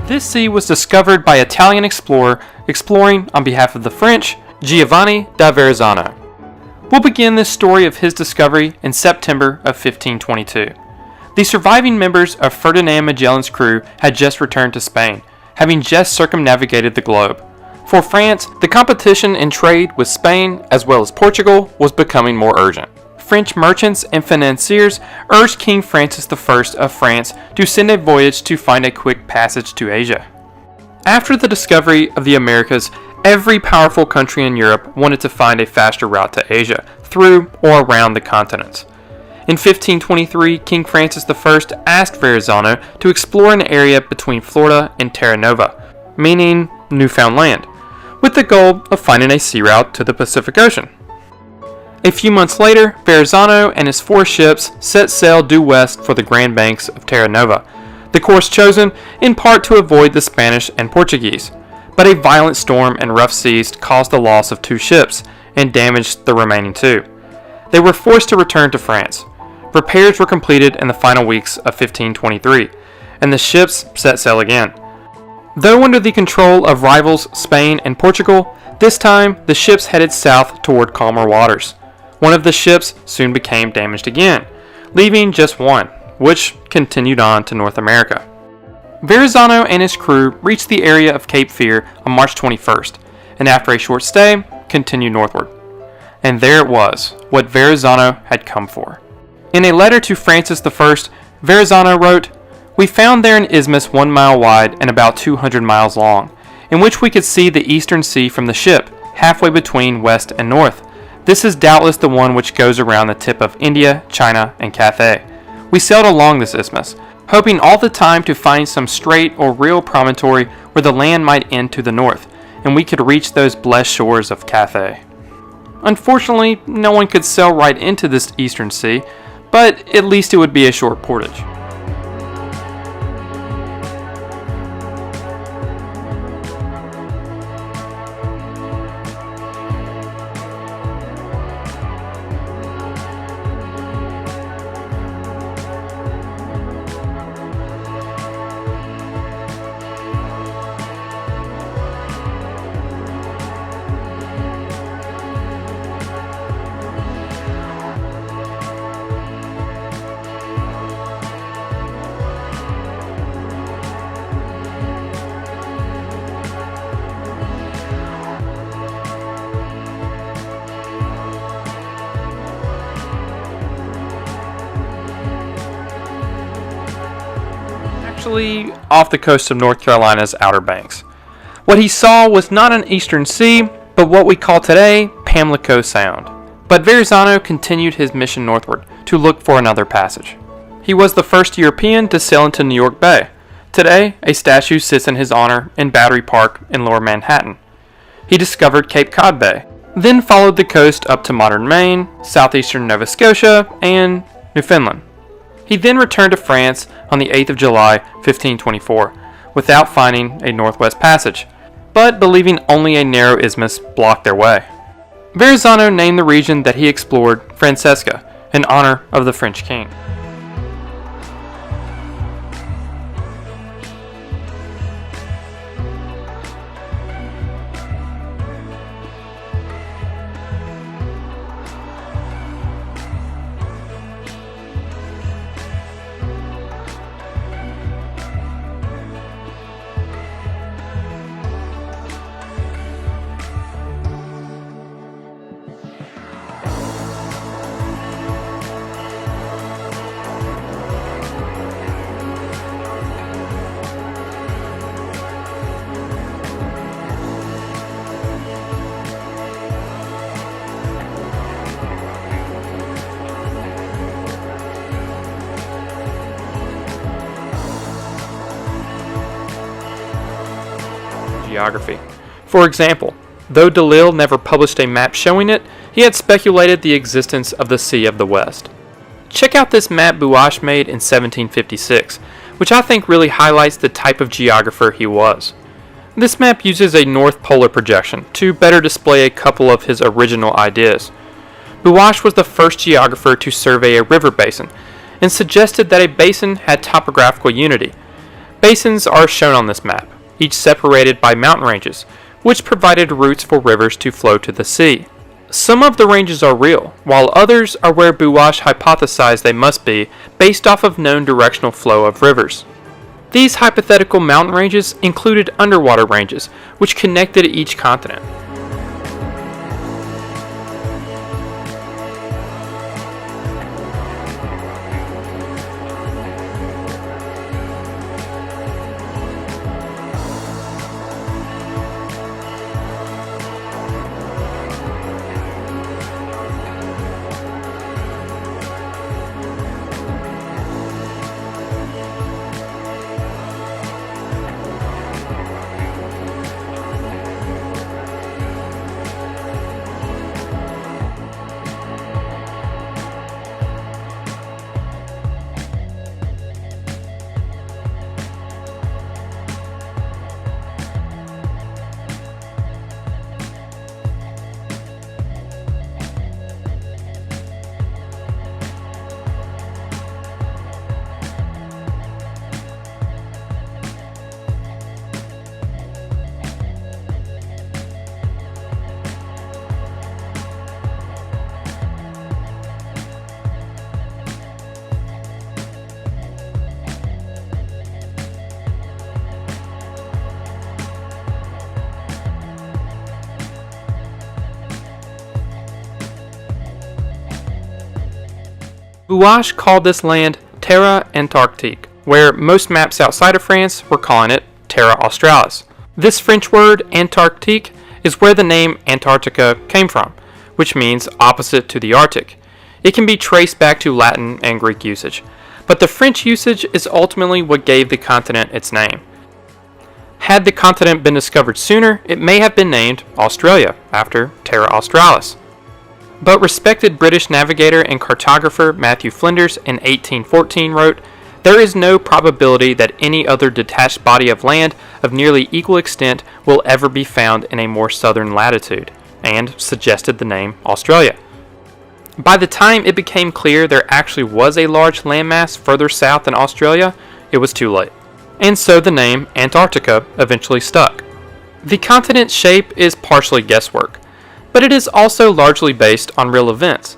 This sea was discovered by Italian explorer exploring on behalf of the French, Giovanni da Verrazzano. We'll begin this story of his discovery in September of 1522. The surviving members of Ferdinand Magellan's crew had just returned to Spain, having just circumnavigated the globe. For France, the competition in trade with Spain as well as Portugal was becoming more urgent. French merchants and financiers urged King Francis I of France to send a voyage to find a quick passage to Asia. After the discovery of the Americas, every powerful country in Europe wanted to find a faster route to Asia, through or around the continents. In 1523, King Francis I asked Verrazzano to explore an area between Florida and Terra Nova, meaning Newfoundland, with the goal of finding a sea route to the Pacific Ocean. A few months later, Verrazzano and his 4 ships set sail due west for the Grand Banks of Terra Nova, the course chosen in part to avoid the Spanish and Portuguese. But a violent storm and rough seas caused the loss of 2 ships and damaged the remaining 2. They were forced to return to France. Repairs were completed in the final weeks of 1523, and the ships set sail again. Though under the control of rivals Spain and Portugal, this time the ships headed south toward calmer waters. One of the ships soon became damaged again, leaving just one, which continued on to North America. Verrazzano and his crew reached the area of Cape Fear on March 21st, and after a short stay, continued northward. And there it was, what Verrazzano had come for. In a letter to Francis I, Verrazzano wrote, "We found there an isthmus 1 mile wide and about 200 miles long, in which we could see the eastern sea from the ship, halfway between west and north. This is doubtless the one which goes around the tip of India, China, and Cathay. We sailed along this isthmus, hoping all the time to find some straight or real promontory where the land might end to the north, and we could reach those blessed shores of Cathay." Unfortunately, no one could sail right into this eastern sea, but at least it would be a short portage. Actually, off the coast of North Carolina's Outer Banks. What he saw was not an eastern sea, but what we call today Pamlico Sound. But Verrazzano continued his mission northward to look for another passage. He was the first European to sail into New York Bay. Today, a statue sits in his honor in Battery Park in Lower Manhattan. He discovered Cape Cod Bay, then followed the coast up to modern Maine, southeastern Nova Scotia, and Newfoundland. He then returned to France on the 8th of July, 1524, without finding a northwest passage, but believing only a narrow isthmus blocked their way. Verrazzano named the region that he explored Francesca, in honor of the French king. Geography. For example, though Delisle never published a map showing it, he had speculated the existence of the Sea of the West. Check out this map Buache made in 1756, which I think really highlights the type of geographer he was. This map uses a North Polar projection to better display a couple of his original ideas. Buache was the first geographer to survey a river basin, and suggested that a basin had topographical unity. Basins are shown on this map, each separated by mountain ranges, which provided routes for rivers to flow to the sea. Some of the ranges are real, while others are where Buache hypothesized they must be based off of known directional flow of rivers. These hypothetical mountain ranges included underwater ranges, which connected each continent. Buache called this land Terra Antarctique, where most maps outside of France were calling it Terra Australis. This French word, Antarctique, is where the name Antarctica came from, which means opposite to the Arctic. It can be traced back to Latin and Greek usage, but the French usage is ultimately what gave the continent its name. Had the continent been discovered sooner, it may have been named Australia, after Terra Australis. But respected British navigator and cartographer Matthew Flinders in 1814 wrote, "There is no probability that any other detached body of land of nearly equal extent will ever be found in a more southern latitude," and suggested the name Australia. By the time it became clear there actually was a large landmass further south than Australia, it was too late. And so the name Antarctica eventually stuck. The continent's shape is partially guesswork, but it is also largely based on real events.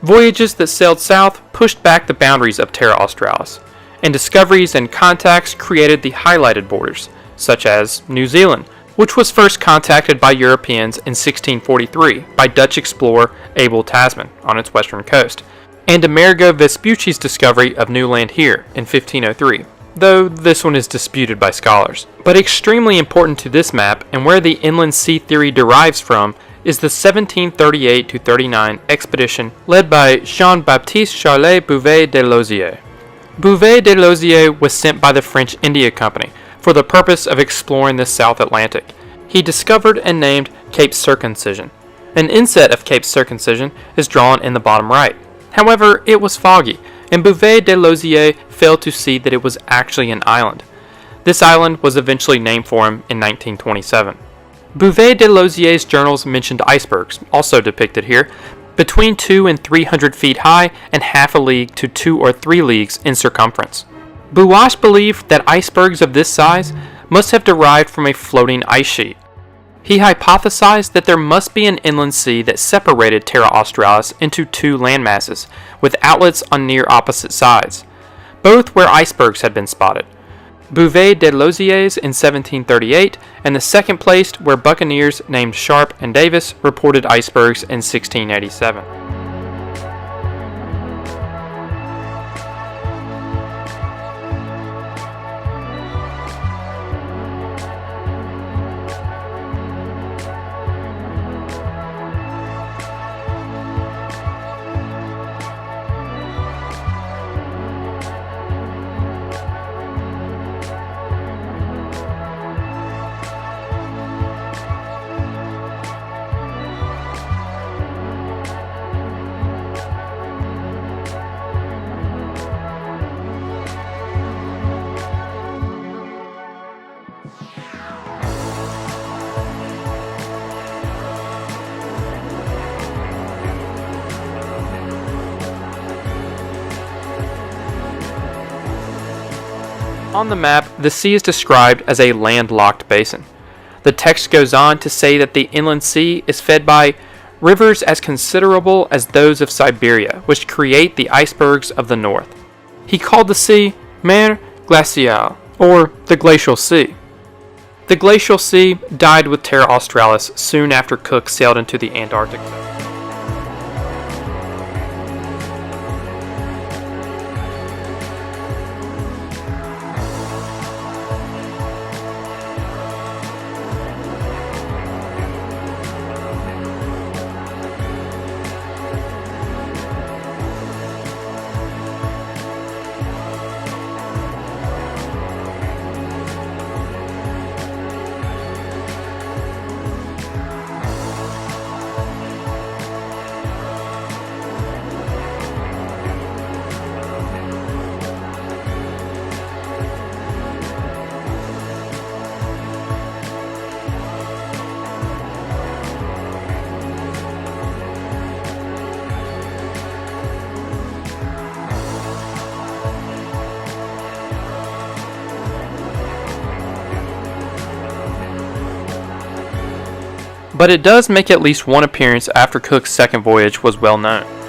Voyages that sailed south pushed back the boundaries of Terra Australis, and discoveries and contacts created the highlighted borders, such as New Zealand, which was first contacted by Europeans in 1643 by Dutch explorer Abel Tasman on its western coast, and Amerigo Vespucci's discovery of new land here in 1503, though this one is disputed by scholars. But extremely important to this map, and where the inland sea theory derives from, is the 1738-39 expedition led by Jean-Baptiste Charles Bouvet de Lozier. Bouvet de Lozier was sent by the French India Company for the purpose of exploring the South Atlantic. He discovered and named Cape Circumcision. An inset of Cape Circumcision is drawn in the bottom right. However, it was foggy, and Bouvet de Lozier failed to see that it was actually an island. This island was eventually named for him in 1927. Bouvet de Lozier's journals mentioned icebergs, also depicted here, between 200 and 300 feet high and half a league to 2 or 3 leagues in circumference. Buache believed that icebergs of this size must have derived from a floating ice sheet. He hypothesized that there must be an inland sea that separated Terra Australis into two landmasses, with outlets on near opposite sides, both where icebergs had been spotted. Bouvet de Lozier's in 1738, and the second place where buccaneers named Sharp and Davis reported icebergs in 1687. On the map, the sea is described as a landlocked basin. The text goes on to say that the inland sea is fed by rivers as considerable as those of Siberia, which create the icebergs of the north. He called the sea Mer Glaciale, or the Glacial Sea. The Glacial Sea died with Terra Australis soon after Cook sailed into the Antarctica. But it does make at least one appearance after Cook's second voyage was well known.